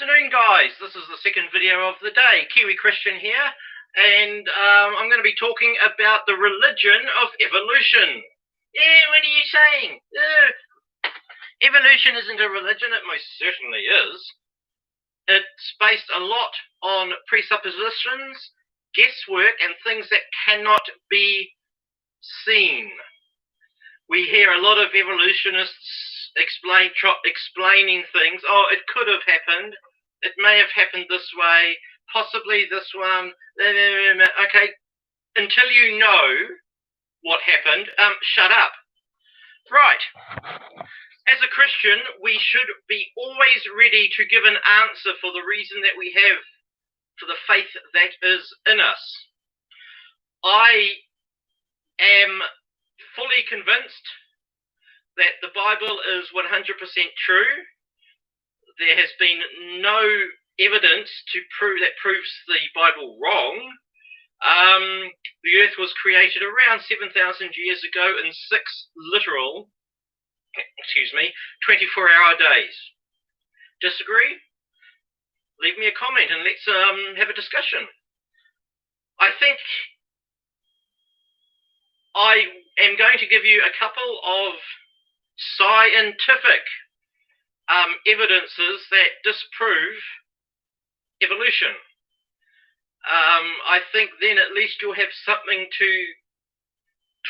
afternoon, guys. This is the second video of the day. Kiwi Christian here, and I'm going to be talking about the religion of evolution. Yeah, what are you saying? Evolution isn't a religion. It most certainly is. It's based a lot on presuppositions, guesswork, and things that cannot be seen. We hear a lot of evolutionists explaining things. Oh, it could have happened. It may have happened this way. Possibly this one. Okay, until you know what happened, shut up. Right. As a Christian, we should be always ready to give an answer for the reason that we have for the faith that is in us. I am fully convinced that the Bible is 100% true. There has been no evidence that proves the Bible wrong. The earth was created around 7,000 years ago in 24-hour days. Disagree? Leave me a comment and let's have a discussion. I think I am going to give you a couple of scientific evidences that disprove evolution. I think then at least you'll have something to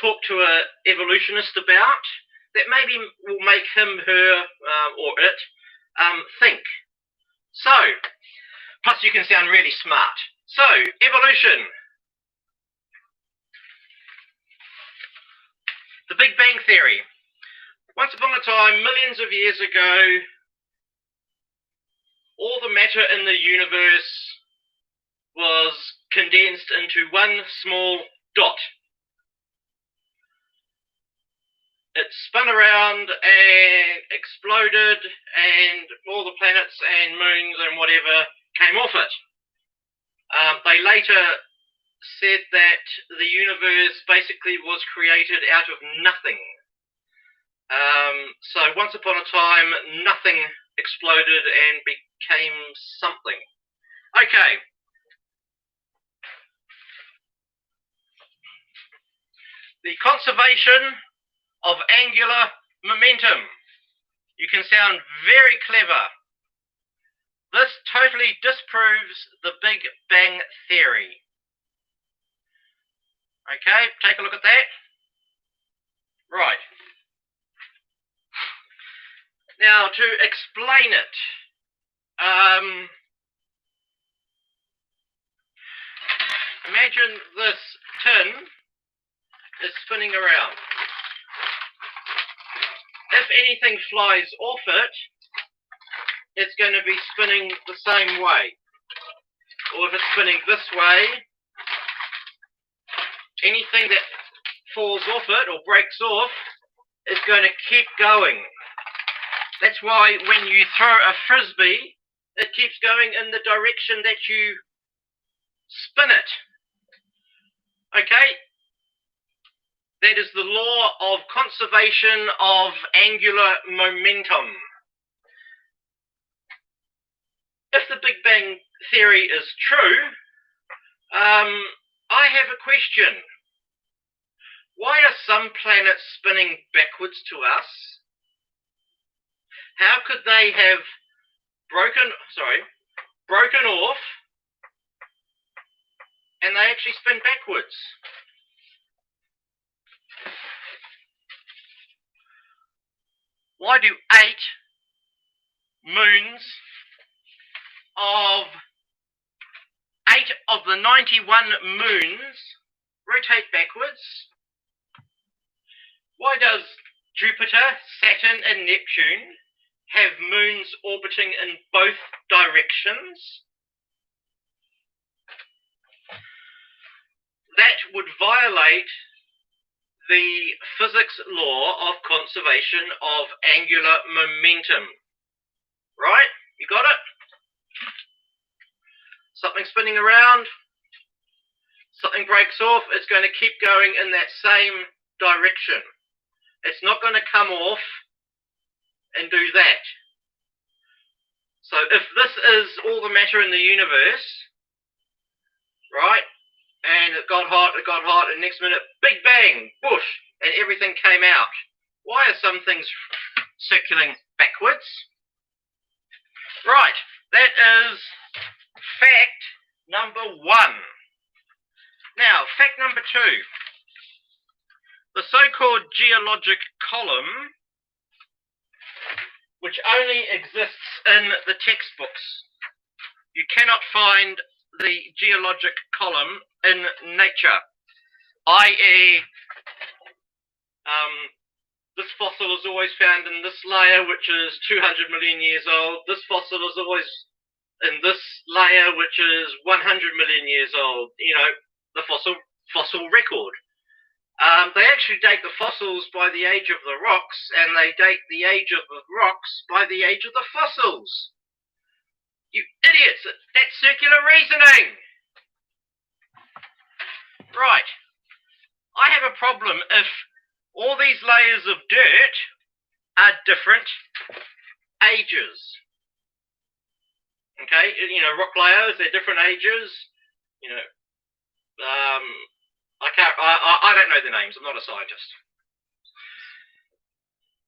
talk to an evolutionist about that maybe will make him, her, or it think. So, plus you can sound really smart. So, evolution. The Big Bang Theory. Once upon a time, millions of years ago, all the matter in the universe was condensed into one small dot. It spun around and exploded, and all the planets and moons and whatever came off it. They later said that the universe basically was created out of nothing. So once upon a time, nothing exploded and became something. Okay. The conservation of angular momentum. You can sound very clever. This totally disproves the Big Bang Theory. Okay, take a look at that. Right. Now, to explain it, imagine this tin is spinning around. If anything flies off it, it's going to be spinning the same way. Or if it's spinning this way, anything that falls off it or breaks off is going to keep going. That's why when you throw a frisbee, it keeps going in the direction that you spin it. Okay? That is the law of conservation of angular momentum. If the Big Bang Theory is true, I have a question. Why are some planets spinning backwards to us? How could they have broken off and they actually spin backwards? Why do 8 moons of 8 of the 91 moons rotate backwards? Why does Jupiter, Saturn, and Neptune have moons orbiting in both directions? That would violate the physics law of conservation of angular momentum. Right? You got it? Something spinning around, something breaks off, it's going to keep going in that same direction. It's not going to come off and do that. So if this is all the matter in the universe, right, and it got hot, and next minute, big bang, whoosh, and everything came out. Why are some things circulating backwards? Right, that is fact number 1. Now, fact number 2. The so-called geologic column, which only exists in the textbooks. You cannot find the geologic column in nature, i.e., this fossil is always found in this layer, which is 200 million years old. This fossil is always in this layer, which is 100 million years old. You know, the fossil record. They actually date the fossils by the age of the rocks, and they date the age of the rocks by the age of the fossils. You idiots! That's circular reasoning! Right. I have a problem if all these layers of dirt are different ages. Okay? You know, rock layers, they're different ages. You know, I don't know the names. I'm not a scientist.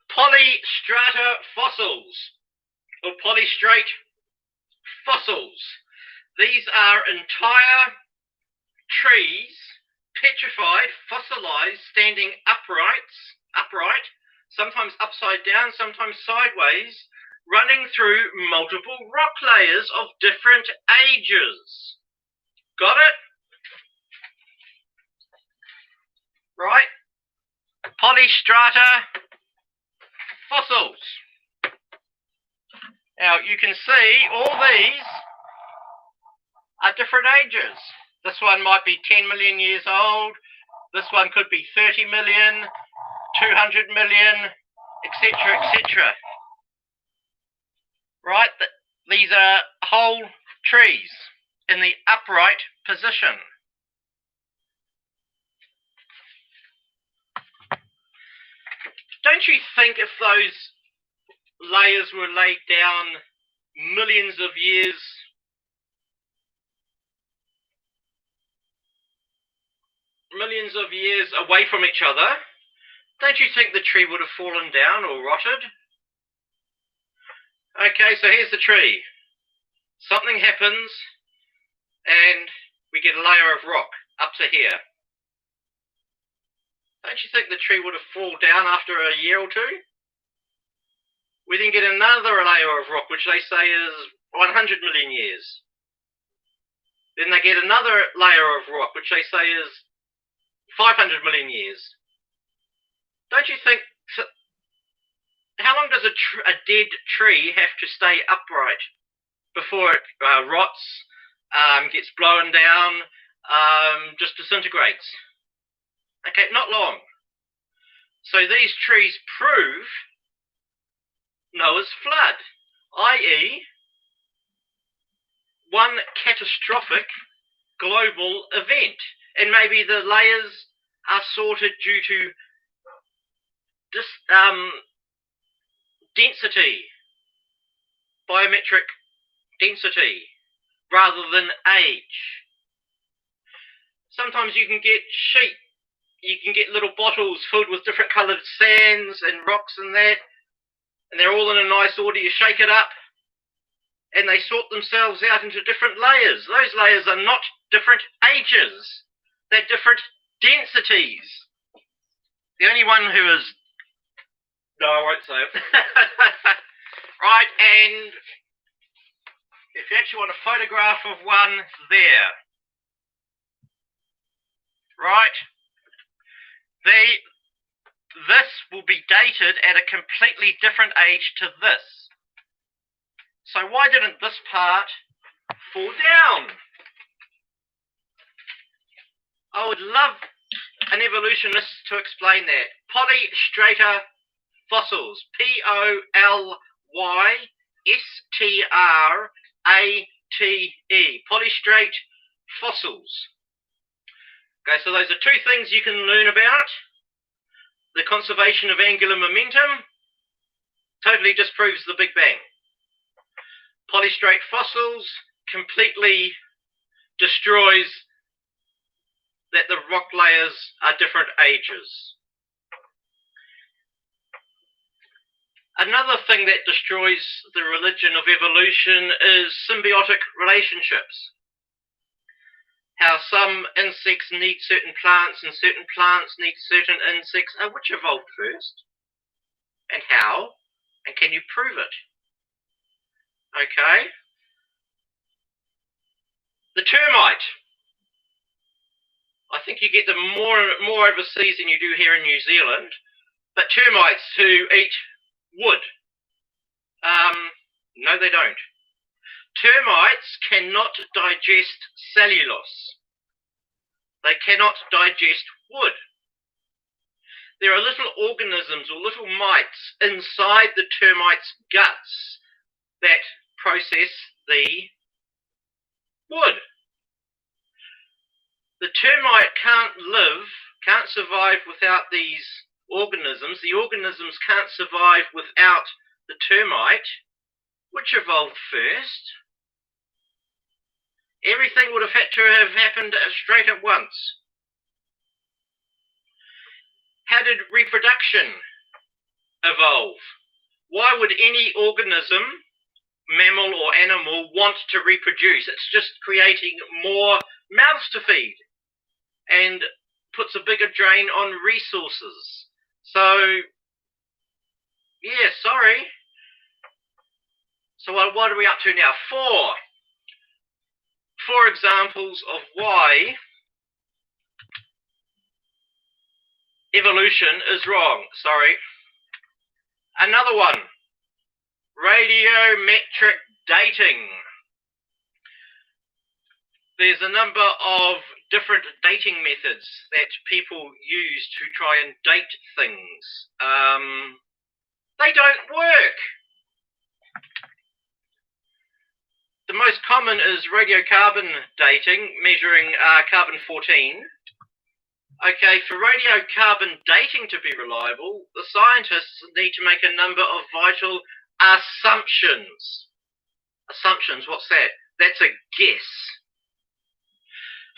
Polystrata fossils, or polystrate fossils. These are entire trees, petrified, fossilized, standing upright, sometimes upside down, sometimes sideways, running through multiple rock layers of different ages. Got it? Right? Polystrata fossils. Now, you can see all these are different ages. This one might be 10 million years old. This one could be 30 million, 200 million, etc., etc. Right? These are whole trees in the upright position. Don't you think if those layers were laid down millions of years away from each other, don't you think the tree would have fallen down or rotted? Okay, so here's the tree. Something happens and we get a layer of rock up to here. Don't you think the tree would have fallen down after a year or two? We then get another layer of rock, which they say is 100 million years. Then they get another layer of rock, which they say is 500 million years. Don't you think... How long does a dead tree have to stay upright before it rots, gets blown down, just disintegrates? Okay, not long. So these trees prove Noah's flood, i.e., one catastrophic global event. And maybe the layers are sorted due to density, biometric density, rather than age. Sometimes you can get sheep, you can get little bottles filled with different coloured sands and rocks and that, and they're all in a nice order. You shake it up, and they sort themselves out into different layers. Those layers are not different ages. They're different densities. The only one who is... No, I won't say it. Right, and if you actually want a photograph of one, there. Right? This will be dated at a completely different age to this. So why didn't this part fall down? I would love an evolutionist to explain that. Polystrata fossils. Polystrate. Polystrate fossils. Okay, so those are two things you can learn about. The conservation of angular momentum totally disproves the Big Bang. Polystrate fossils completely destroys that the rock layers are different ages. Another thing that destroys the religion of evolution is symbiotic relationships. How some insects need certain plants and certain plants need certain insects. Which evolved first? And how? And can you prove it? Okay. The termite. I think you get them more overseas than you do here in New Zealand. But termites who eat wood. No, they don't. Termites cannot digest cellulose. They cannot digest wood. There are little organisms or little mites inside the termite's guts that process the wood. The termite can't survive without these organisms. The organisms can't survive without the termite. Which evolved first? Everything would have had to have happened straight at once. How did reproduction evolve? Why would any organism, mammal or animal, want to reproduce? It's just creating more mouths to feed and puts a bigger drain on resources. So, yeah, sorry. So what are we up to now? Four examples of why evolution is wrong. Sorry. Another one. Radiometric dating. There's a number of different dating methods that people use to try and date things. They don't work. The most common is radiocarbon dating, measuring carbon-14. Okay, for radiocarbon dating to be reliable, the scientists need to make a number of vital assumptions. Assumptions, what's that? That's a guess.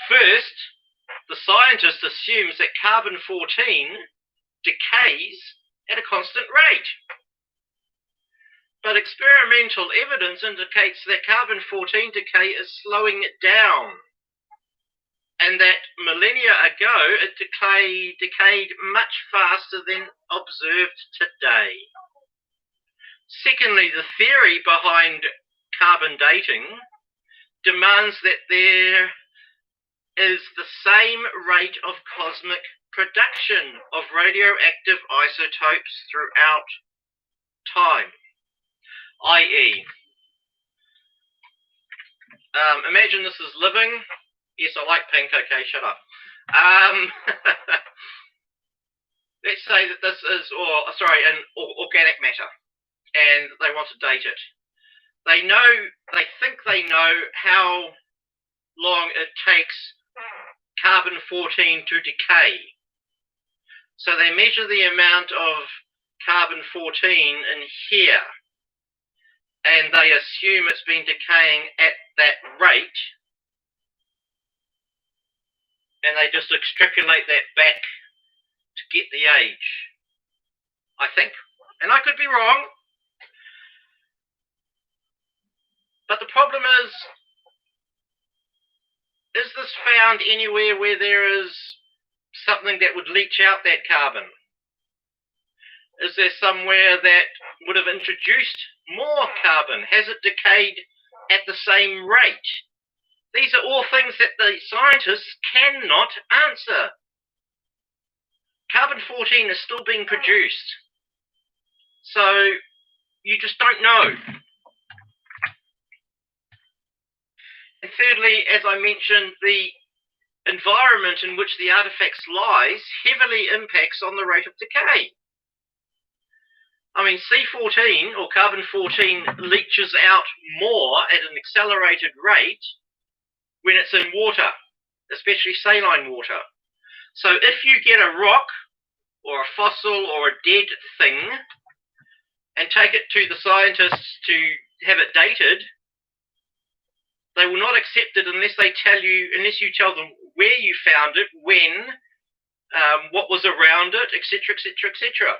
First, the scientist assumes that carbon-14 decays at a constant rate. But experimental evidence indicates that carbon-14 decay is slowing down, and that millennia ago it decayed much faster than observed today. Secondly, the theory behind carbon dating demands that there is the same rate of cosmic production of radioactive isotopes throughout time. I.e., imagine this is living. Yes, I like pink. Okay, shut up. Let's say that this is, an organic matter, and they want to date it. They think they know how long it takes carbon-14 to decay. So they measure the amount of carbon-14 in here, and they assume it's been decaying at that rate, and they just extrapolate that back to get the age, I think. And I could be wrong, but the problem is this found anywhere where there is something that would leach out that carbon? Is there somewhere that would have introduced more carbon? Has it decayed at the same rate? These are all things that the scientists cannot answer. Carbon-14 is still being produced, so you just don't know. And thirdly, as I mentioned, the environment in which the artifacts lies heavily impacts on the rate of decay. I mean, C14 or carbon-14 leaches out more at an accelerated rate when it's in water, especially saline water. So if you get a rock or a fossil or a dead thing and take it to the scientists to have it dated, They will not accept it unless you tell them where you found it, when, what was around it, etc., etc., etc.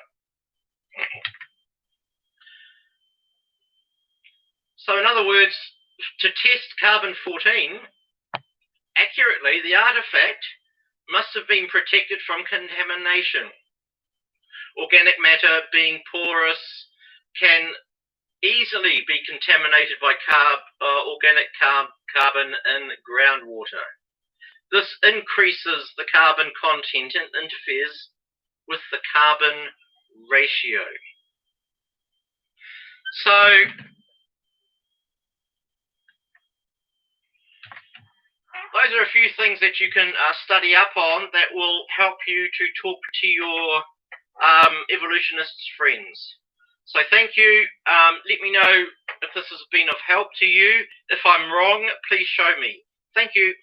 So in other words, to test carbon-14 accurately, the artifact must have been protected from contamination. Organic matter, being porous, can easily be contaminated by organic carbon in groundwater. This increases the carbon content and interferes with the carbon ratio. So those are a few things that you can study up on that will help you to talk to your evolutionist friends. So thank you. Let me know if this has been of help to you. If I'm wrong, please show me. Thank you.